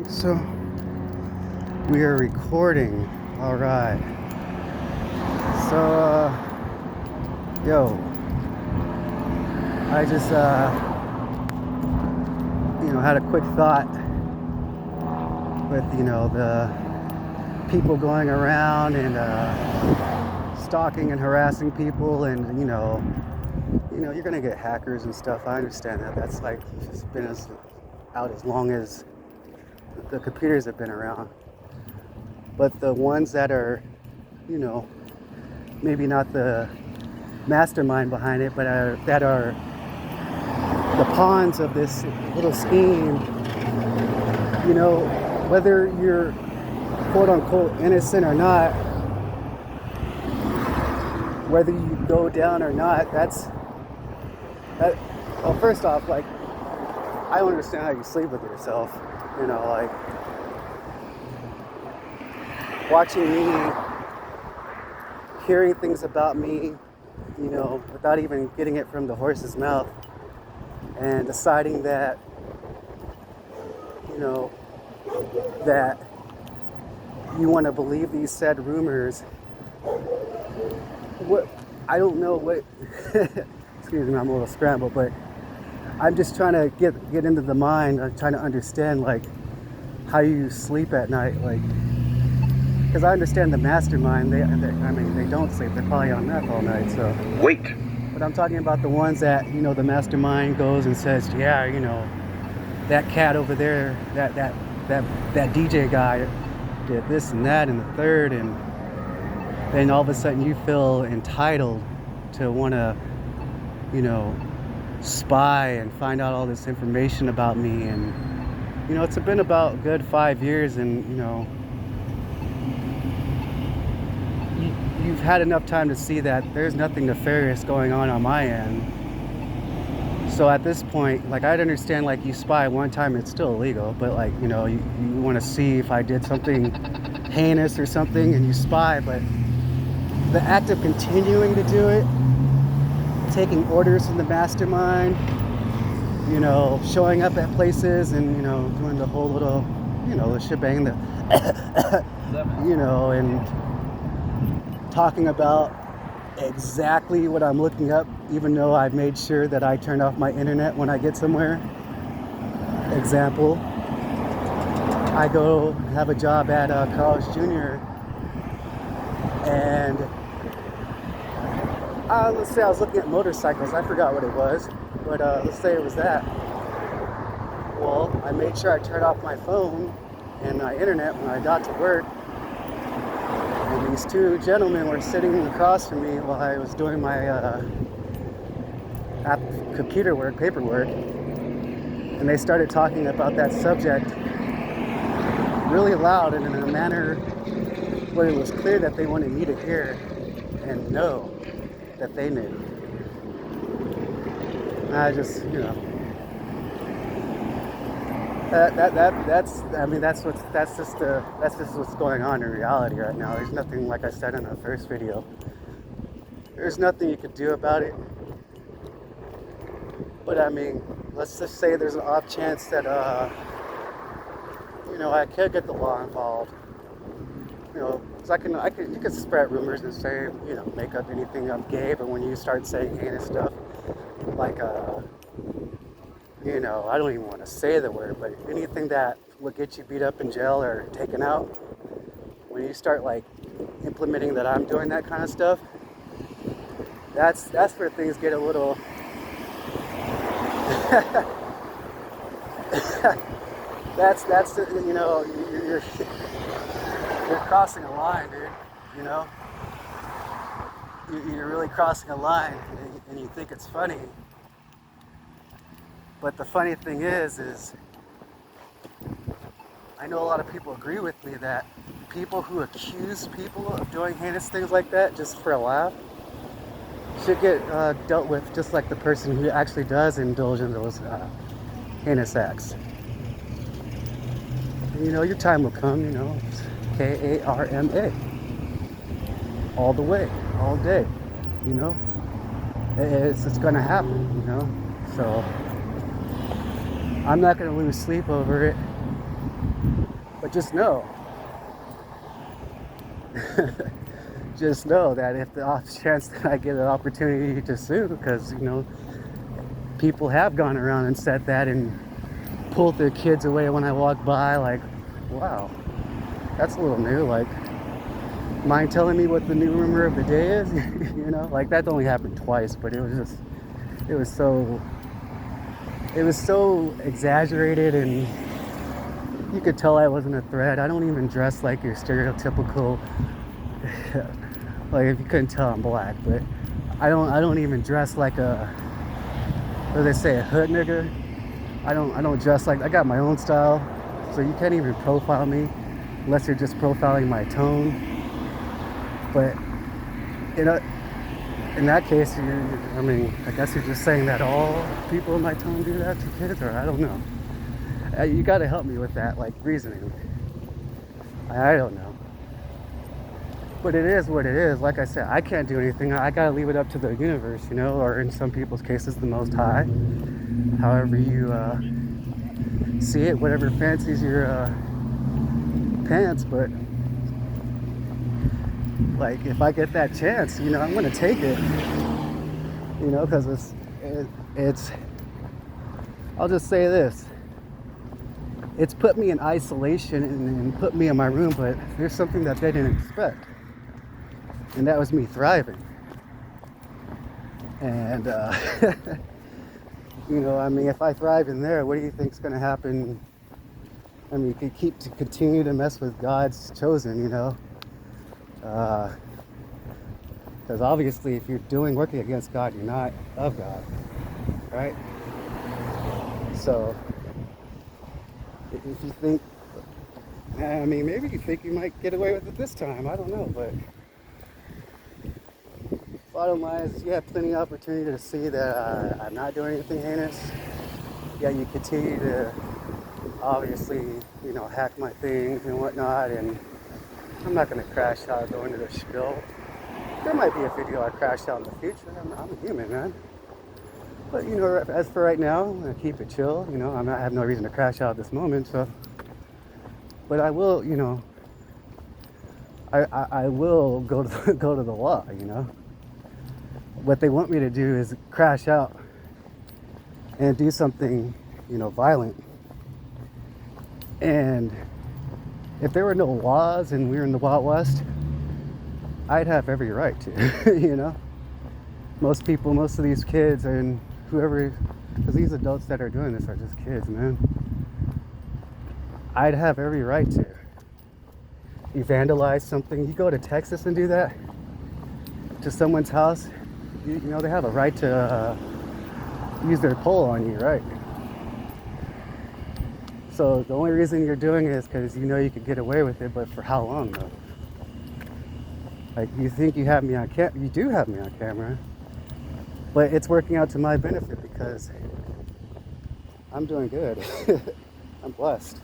So we are recording. All right. So yo, I just had a quick thought with the people going around and stalking and harassing people, and you're gonna get hackers and stuff. I understand that. That's like just been out as long as the computers have been around. But the ones that are, maybe not the mastermind behind it, but that are the pawns of this little scheme, whether you're quote unquote innocent or not, whether you go down or not, well, first off, like, I don't understand how you sleep with yourself, like watching me, hearing things about me, without even getting it from the horse's mouth, and deciding that, that you want to believe these said rumors. What, I don't know what, excuse me, I'm a little scrambled, but I'm just trying to get into the mind. I'm trying to understand, like, how you sleep at night, like, because I understand the mastermind, they don't sleep, they're probably on meth all night, so. Wait. But I'm talking about the ones that, the mastermind goes and says, yeah, that cat over there, that DJ guy did this and that and the third, and then all of a sudden you feel entitled to want to, spy and find out all this information about me. And, it's been about a good 5 years, and, you've had enough time to see that there's nothing nefarious going on my end. So at this point, like, I'd understand, like, you spy one time, it's still illegal, but, like, you want to see if I did something heinous or something, and you spy. But the act of continuing to do it, taking orders from the mastermind, showing up at places and, doing the whole little, the shebang, and talking about exactly what I'm looking up, even though I've made sure that I turn off my internet when I get somewhere. Example, I go have a job at Carl's Jr. and let's say I was looking at motorcycles. I forgot what it was, but let's say it was that. Well, I made sure I turned off my phone and my internet when I got to work. And these two gentlemen were sitting across from me while I was doing my computer work, paperwork, and they started talking about that subject really loud and in a manner where it was clear that they wanted me to hear and know that they knew. And I just, that's just what's going on in reality right now. There's nothing, like I said in the first video, there's nothing you could do about it. But let's just say there's an off chance that I could get the law involved. Because you can spread rumors and say, make up anything I'm gay, but when you start saying heinous stuff, like I don't even want to say the word, but anything that would get you beat up in jail or taken out, when you start, like, implementing that I'm doing that kind of stuff, that's where things get a little you're crossing a line, dude. You're really crossing a line, and you think it's funny. But the funny thing is I know a lot of people agree with me that people who accuse people of doing heinous things like that just for a laugh should get dealt with just like the person who actually does indulge in those heinous acts. And, your time will come, it's Karma. All the way, all day, It's going to happen, So I'm not going to lose sleep over it. just know, just know that if the off chance that I get an opportunity to sue, because people have gone around and said that and pulled their kids away when I walk by, like, wow, that's a little new. Like, mind telling me what the new rumor of the day is? Like, that only happened twice, but it was so exaggerated, and you could tell I wasn't a threat. I don't even dress like your stereotypical, like, if you couldn't tell, I'm black, but I don't even dress like what do they say, a hood nigga. I don't dress like, I got my own style, so you can't even profile me unless you're just profiling my tone. But in that case, I guess you're just saying that all people in my tone do that to kids, or I don't know. You got to help me with that, like, reasoning. I don't know. But it is what it is. Like I said, I can't do anything. I got to leave it up to the universe, or in some people's cases, the Most High. However you see it, whatever fancies your pants. But, like, if I get that chance, I'm going to take it. Because it's, I'll just say this. It's put me in isolation and put me in my room, but there's something that they didn't expect. And that was me thriving. And, if I thrive in there, what do you think's going to happen? You could continue to mess with God's chosen, because obviously if you're working against God, you're not of God, right? So if you think, maybe you think you might get away with it this time, I don't know, but bottom line is you have plenty of opportunity to see that I'm not doing anything heinous. Yeah, you continue to obviously, hack my things and whatnot, and I'm not going to crash out, go into the spiel. There might be a video I crash out in the future. I'm a human, man. But, as for right now, I'm going to keep it chill. I have no reason to crash out at this moment, so. But I will, I will go to the law, What they want me to do is crash out and do something, violent. And if there were no laws and we were in the Wild West, I'd have every right to, Most of these kids and whoever, because these adults that are doing this are just kids, man. I'd have every right to. You vandalize something, you go to Texas and do that to someone's house, they have a right to use their pole on you, right? So the only reason you're doing it is because you could get away with it, but for how long though? Like, you think you have me on you do have me on camera, but it's working out to my benefit because I'm doing good. I'm blessed.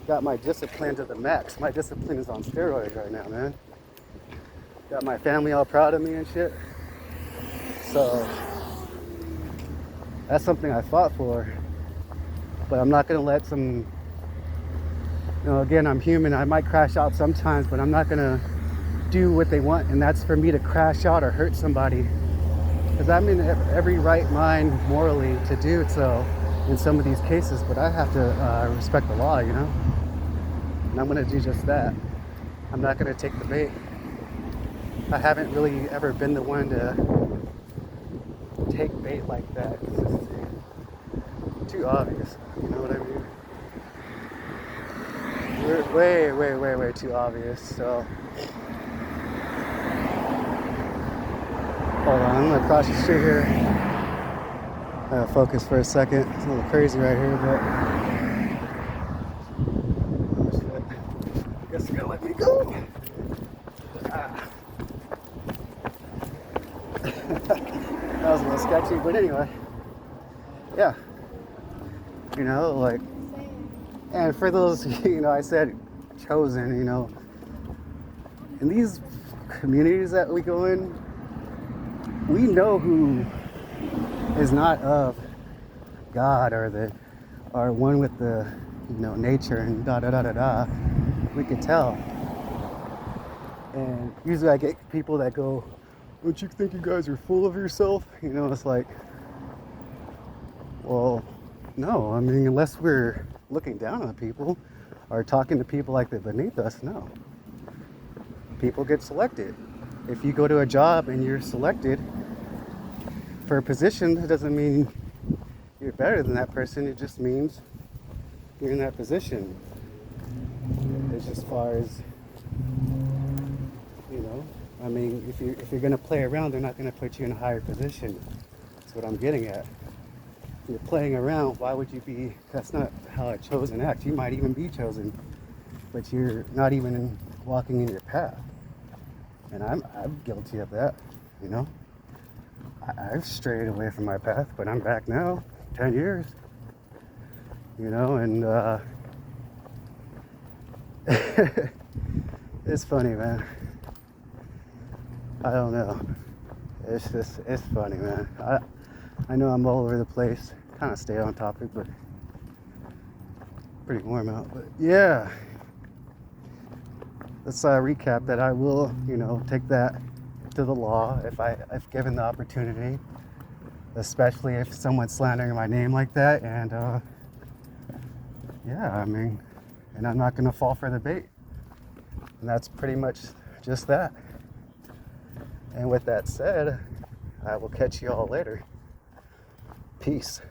Got my discipline to the max. My discipline is on steroids right now, man. Got my family all proud of me and shit. So that's something I fought for. But I'm not gonna let some, again, I'm human. I might crash out sometimes, but I'm not gonna do what they want, and that's for me to crash out or hurt somebody. Because I'm in every right mind morally to do so in some of these cases, but I have to respect the law, And I'm gonna do just that. I'm not gonna take the bait. I haven't really ever been the one to take bait like that. It's just too obvious. You know what I mean? We're way too obvious. So hold on, I'm gonna cross the street here. Focus for a second. It's a little crazy right here, but oh shit. I guess you gotta let me go. That was a little sketchy, but anyway, yeah. And for those, I said chosen, in these communities that we go in, we know who is not of God or one with the, nature and da da da da da, we could tell. And usually I get people that go, don't you think you guys are full of yourself? It's like, well, no. I mean, unless we're looking down on people or talking to people like they're beneath us, no. People get selected. If you go to a job and you're selected for a position, that doesn't mean you're better than that person. It just means you're in that position. It's as far as, I mean, if you're gonna play around, they're not gonna put you in a higher position. That's what I'm getting at. If you're playing around, why would you be? That's not how a chosen acts. You might even be chosen, but you're not even walking in your path. And I'm guilty of that. I've strayed away from my path, but I'm back now, 10 years. And it's funny, man. I don't know. It's funny, man. I know I'm all over the place. Kind of stay on topic, but pretty warm out. But yeah, let's recap that I will, take that to the law if given the opportunity, especially if someone's slandering my name like that. And yeah, I mean, and I'm not gonna fall for the bait. And that's pretty much just that. And with that said, I will catch you all later. Peace.